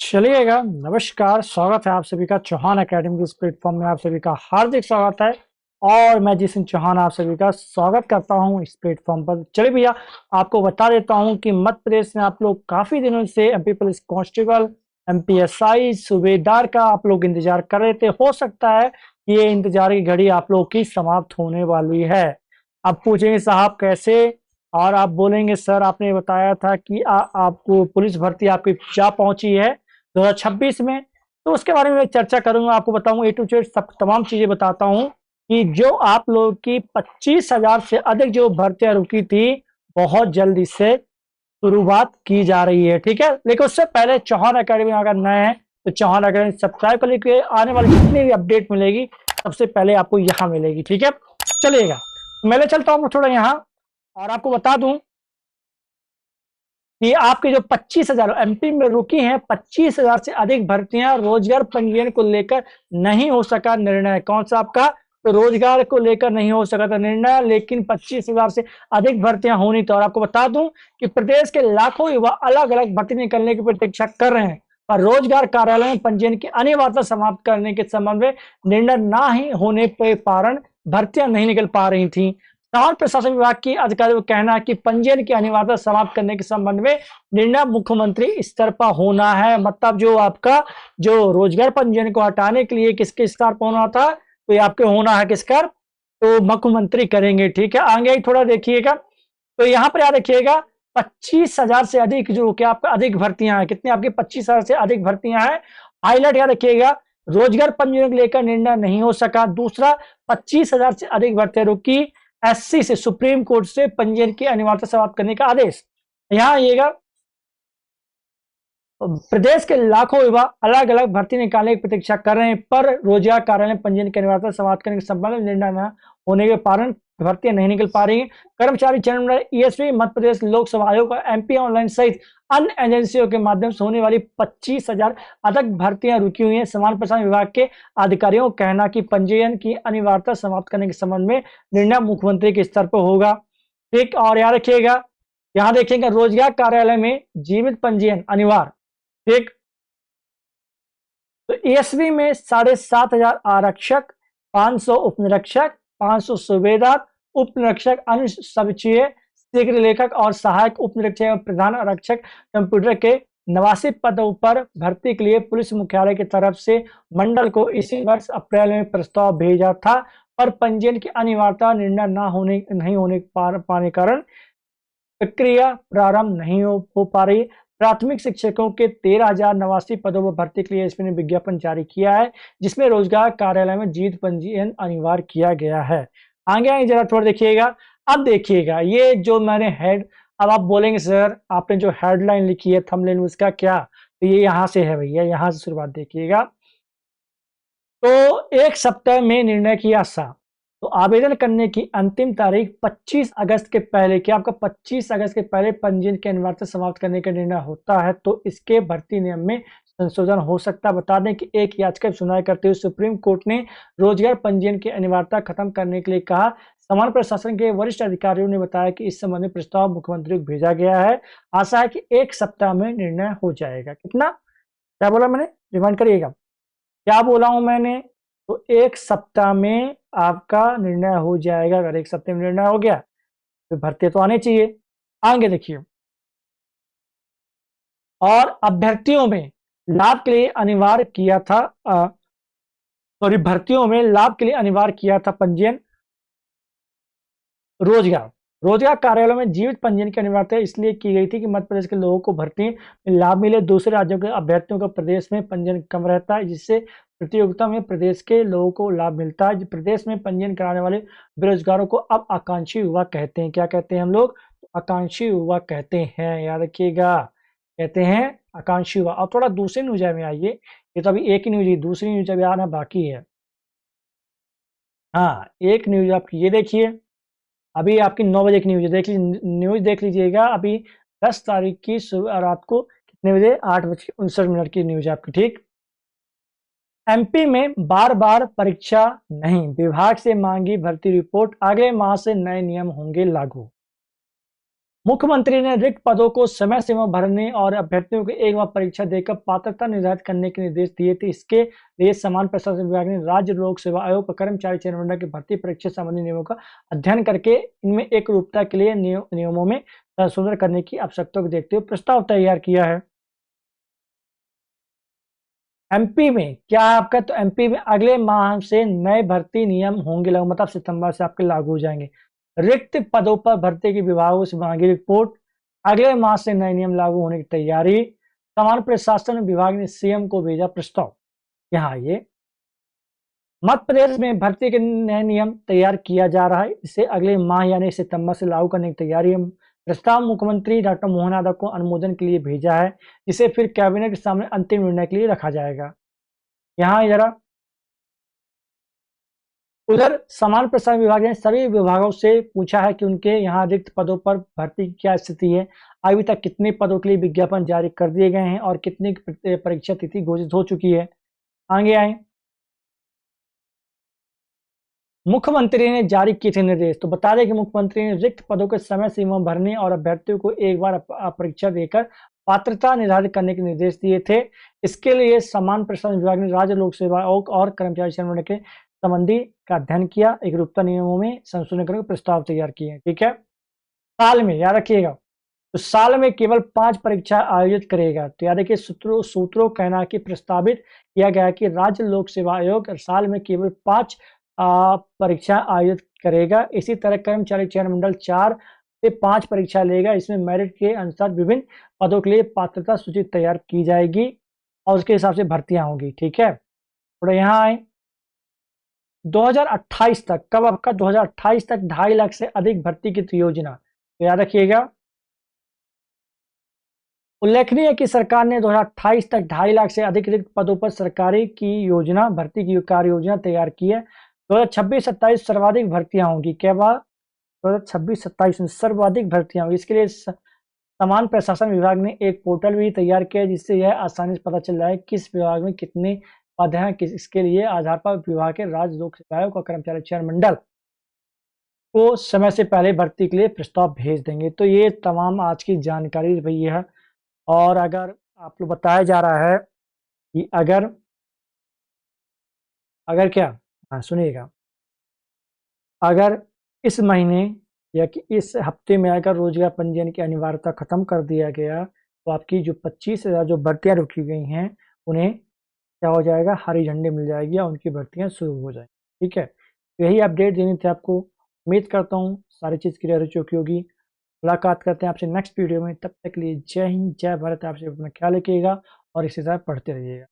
चलिएगा। नमस्कार, स्वागत है आप सभी का चौहान एकेडमी के इस प्लेटफॉर्म में। आप सभी का हार्दिक स्वागत है और मैं जिसिन चौहान आप सभी का स्वागत करता हूं इस प्लेटफॉर्म पर। चलिए भैया, आपको बता देता हूं कि मध्य प्रदेश में आप लोग काफी दिनों से एमपी पुलिस कांस्टेबल, एमपीएसआई, सूबेदार का आप लोग इंतजार कर रहे थे। हो सकता है कि ये इंतजार की घड़ी आप लोग की समाप्त होने वाली है। अब पूछेंगे साहब कैसे, और आप बोलेंगे सर आपने बताया था कि आपको पुलिस भर्ती आपकी जा पहुंची है 2026 में। तो उसके बारे में मैं चर्चा करूंगा, आपको बताऊंगा ए टू जेड सब तमाम चीजें बताता हूं कि जो आप लोगों की 25,000 से अधिक जो भर्तियां रुकी थी, बहुत जल्दी से शुरुआत की जा रही है। ठीक है, लेकिन उससे पहले चौहान अकेडमी अगर नए हैं तो चौहान अकेडमी सब्सक्राइब कर लीजिए। आने वाली जितनी भी अपडेट मिलेगी सबसे पहले आपको यहाँ मिलेगी। ठीक है, चलिएगा मैं चलता हूँ थोड़ा यहाँ, और आपको बता दूं कि आपके जो 25,000 एमपी में रुकी हैं, 25,000 से अधिक भर्तियां रोजगार पंजीयन को लेकर नहीं हो सका निर्णय। कौन सा आपका? तो रोजगार को लेकर नहीं हो सका था निर्णय, लेकिन 25,000 से अधिक भर्तियां होनी थी। और आपको बता दूं कि प्रदेश के लाखों युवा अलग अलग भर्ती निकलने की प्रतीक्षा कर रहे हैं, पर रोजगार कार्यालय में पंजीयन की अनिवार्यता समाप्त करने के संबंध में निर्णय ना ही होने के कारण भर्तियां नहीं निकल पा रही थी। सामान्य प्रशासन विभाग की अधिकारियों का कहना है कि पंजीयन की अनिवार्यता समाप्त करने के संबंध में निर्णय मुख्यमंत्री स्तर पर होना है। मतलब जो आपका जो रोजगार पंजीयन को हटाने के लिए किसके स्तर पर होना था, तो ये आपके होना है किसका? तो मुख्यमंत्री करेंगे। ठीक है, आगे थोड़ा देखिएगा, तो यहाँ पर याद रखिएगा 25,000 से अधिक जो क्या आपका अधिक भर्तियां हैं। कितनी आपकी? 25,000 से अधिक भर्तियां हैं। हाईलाइट याद रखिएगा, रोजगार पंजीयन को लेकर निर्णय नहीं हो सका। दूसरा, 25,000 से अधिक भर्तियां रुकी। एससी से सुप्रीम कोर्ट से पंजीयन की अनिवार्यता समाप्त करने का आदेश। यहां आइएगा, प्रदेश के लाखों युवा अलग अलग भर्ती निकालने की प्रतीक्षा कर रहे हैं, पर रोजगार कार्यालय पंजीयन की अनिवार्यता समाप्त करने के संबंध में निर्णय न होने के कारण भर्तियां नहीं निकल पा रही हैं। कर्मचारी चयन मंडल, ईएसपी, मध्य प्रदेश लोक सेवा आयोग, एमपी ऑनलाइन सहित अन्य एजेंसियों के माध्यम से होने वाली 25,000 अधिक भर्तियां रुकी हुई हैं। सामान्य प्रशासन विभाग के अधिकारियों का कहना कि पंजीयन की अनिवार्यता समाप्त करने के संबंध में निर्णय मुख्यमंत्री के स्तर पर होगा। ठीक, और याद रखिएगा, यहाँ देखिएगा रोजगार कार्यालय में जीवित पंजीयन अनिवार्य। ठीक, तो एएसबी में 7,500 आरक्षक, 500 उपनिरीक्षक, 500 सूबेदार, उपनिरीक्षक, अनुसंचिव, शीघ्र लेखक और सहायक उपनिरीक्षक एवं प्रधान आरक्षक कंप्यूटर के 89 पदों पर भर्ती के लिए पुलिस मुख्यालय की तरफ से मंडल को इसी वर्ष अप्रैल में प्रस्ताव भेजा था, पर पंजीयन की अनिवार्यता निर्णय नहीं होने पाने कारण प्रक्रिया प्रारंभ नहीं हो पा रही। प्राथमिक शिक्षकों के 13,089 पदों पर भर्ती के लिए इसने विज्ञापन जारी किया है, जिसमें रोजगार कार्यालय में जीवित पंजीयन अनिवार्य किया गया है। आगे आगे जरा थोड़ा देखिएगा। अब देखिएगा ये जो मैंने हेड, अब आप बोलेंगे सर आपने जो हेडलाइन लिखी है थंबनेल में उसका क्या, तो ये यहाँ से है भैया, यहाँ से शुरुआत देखिएगा। तो एक सप्ताह में निर्णय की आशा। तो आवेदन करने की अंतिम तारीख 25 अगस्त के पहले, क्या आपका 25 अगस्त के पहले पंजीयन की अनिवार्यता समाप्त करने का निर्णय होता है तो इसके भर्ती नियम में संशोधन हो सकता है। बता दें कि एक याचिका की सुनवाई करते हुए सुप्रीम कोर्ट ने रोजगार पंजीयन की अनिवार्यता खत्म करने के लिए कहा। सामान्य प्रशासन के वरिष्ठ अधिकारियों ने बताया कि इस संबंध में प्रस्ताव मुख्यमंत्री को भेजा गया है। आशा है कि एक सप्ताह में निर्णय हो जाएगा। कितना क्या बोला मैंने, रिमाइंड करिएगा क्या बोला हूं मैंने? तो एक सप्ताह में आपका निर्णय हो जाएगा। अगर एक सप्ताह में निर्णय हो गया तो भर्ती तो आने चाहिए। आगे देखिए, और अभ्यर्थियों में लाभ के लिए अनिवार्य किया था, सॉरी भर्तियों में लाभ के लिए अनिवार्य किया था पंजीयन। रोजगार रोजगार कार्यालयों में जीवित पंजीयन की अनिवार्यता इसलिए की गई थी कि मध्य प्रदेश के लोगों को भर्ती में लाभ मिले। दूसरे राज्यों के अभ्यर्थियों का प्रदेश में पंजीयन कम रहता है, जिससे प्रतियोगिता में प्रदेश के लोगों को लाभ मिलता है। प्रदेश में पंजीयन कराने वाले बेरोजगारों को अब आकांक्षी युवा कहते हैं। क्या कहते हैं हम लोग? आकांक्षी युवा कहते हैं, याद रखिएगा, कहते हैं आकांक्षी युवा। और थोड़ा दूसरी न्यूज में आइए, ये तो अभी एक ही न्यूज, दूसरी न्यूज अभी आना बाकी है। हाँ, एक न्यूज आपकी ये देखिए, अभी आपकी 9 बजे की न्यूज देख लीजिए, न्यूज देख लीजिएगा। अभी 10 तारीख की सुबह रात को कितने बजे? 8:59 की न्यूज आपकी। ठीक, एमपी में बार बार परीक्षा नहीं, विभाग से मांगी भर्ती रिपोर्ट, अगले माह से नए नियम होंगे लागू। मुख्यमंत्री ने रिक्त पदों को समय सीमा भरने और अभ्यर्थियों को एक बार परीक्षा देकर पात्रता निर्धारित करने के निर्देश दिए थे। इसके लिए समान प्रशासन विभाग ने राज्य लोक सेवा आयोग का कर्मचारी चयन मंडल की भर्ती परीक्षा संबंधी नियमों का अध्ययन करके इनमें एक रूपता के लिए नियमों में संशोधन करने की आवश्यकता को देखते हुए प्रस्ताव तैयार किया है। एमपी में क्या है आपका, तो एमपी में अगले माह से नए भर्ती नियम होंगे लागू, मतलब सितंबर से आपके लागू हो जाएंगे। रिक्त पदों पर भर्ती के विभागों से मांगी रिपोर्ट, अगले माह से नए नियम लागू होने की तैयारी। समान प्रशासन विभाग ने सीएम को भेजा प्रस्ताव। यहाँ ये मध्य प्रदेश में भर्ती के नए नियम तैयार किया जा रहा है, इसे अगले माह यानी सितंबर से लागू करने की तैयारी है। प्रस्ताव मुख्यमंत्री डॉक्टर मोहन यादव को अनुमोदन के लिए भेजा है, जिसे फिर कैबिनेट के सामने अंतिम निर्णय के लिए रखा जाएगा। यहाँ जरा उधर समान प्रसारण विभाग ने सभी विभागों से पूछा है कि उनके यहाँ रिक्त पदों पर भर्ती की क्या स्थिति है, अभी तक कितने पदों के लिए विज्ञापन जारी कर दिए गए हैं और कितनी परीक्षा तिथि घोषित हो चुकी है। आगे आए, मुख्यमंत्री ने जारी किए थे निर्देश, तो बता दें कि मुख्यमंत्री ने रिक्त पदों के समय सीमा भरने और अभ्यर्थियों को एक बार परीक्षा देकर पात्रता निर्धारित करने के निर्देश दिए थे। इसके लिए समान प्रशासन विभाग ने राज्य लोक सेवा आयोग और कर्मचारी चयन मंडल के संबंधी का अध्ययन किया, एक रूपता नियमों में संशोधन करके प्रस्ताव तैयार किए। ठीक है, साल में याद रखिएगा, तो साल में केवल 5 परीक्षा आयोजित करेगा। तो याद रखिए, सूत्रों कहना कि प्रस्तावित किया गया कि राज्य लोक सेवा आयोग साल में केवल 5 परीक्षा आयोजित करेगा। इसी तरह कर्मचारी चयन मंडल 4 से 5 परीक्षा लेगा। इसमें मेरिट के अनुसार विभिन्न पदों के लिए पात्रता सूची तैयार की जाएगी और उसके हिसाब से भर्तियां होंगी। ठीक है, थोड़ा यहाँ आए, 2028 तक, कब आपका 2028 तक 2.5 लाख से अधिक भर्ती की योजना। तो याद रखिएगा, उल्लेखनीय है कि सरकार ने 2028 तक 2.5 लाख से अधिक रिक्त पदों पर सरकारी की योजना भर्ती की कार्य योजना तैयार की है। 2026-27 सर्वाधिक भर्तियां होंगी। क्या बात, 2026-27 में सर्वाधिक भर्तियां होंगी। इसके लिए समान प्रशासन विभाग ने एक पोर्टल भी तैयार किया है, जिससे यह आसानी से पता चल रहा है किस विभाग में कितने पद हैं। इसके लिए आधार पर विभाग के राज्य लोक सेवा आयोग और कर्मचारी चयन मंडल को समय से पहले भर्ती के लिए प्रस्ताव भेज देंगे। तो ये तमाम आज की जानकारी रही है। और अगर आप लोग बताया जा रहा है कि अगर अगर क्या, हाँ सुनिएगा, अगर इस महीने या कि इस हफ्ते में अगर रोजगार पंजीयन की अनिवार्यता खत्म कर दिया गया, तो आपकी जो 25,000 जो भर्तियां रुकी गई हैं, उन्हें क्या हो जाएगा, हरी झंडी मिल जाएगी और उनकी भर्तियां शुरू हो जाएंगी। ठीक है, यही अपडेट देनी थी आपको। उम्मीद करता हूँ सारी चीज़ क्लियर हो चुकी होगी। मुलाकात करते हैं आपसे नेक्स्ट वीडियो में, तब तक के लिए जय हिंद जय भारत। आपसे अपना ख्याल रखिएगा और इसी तरह पढ़ते रहिएगा।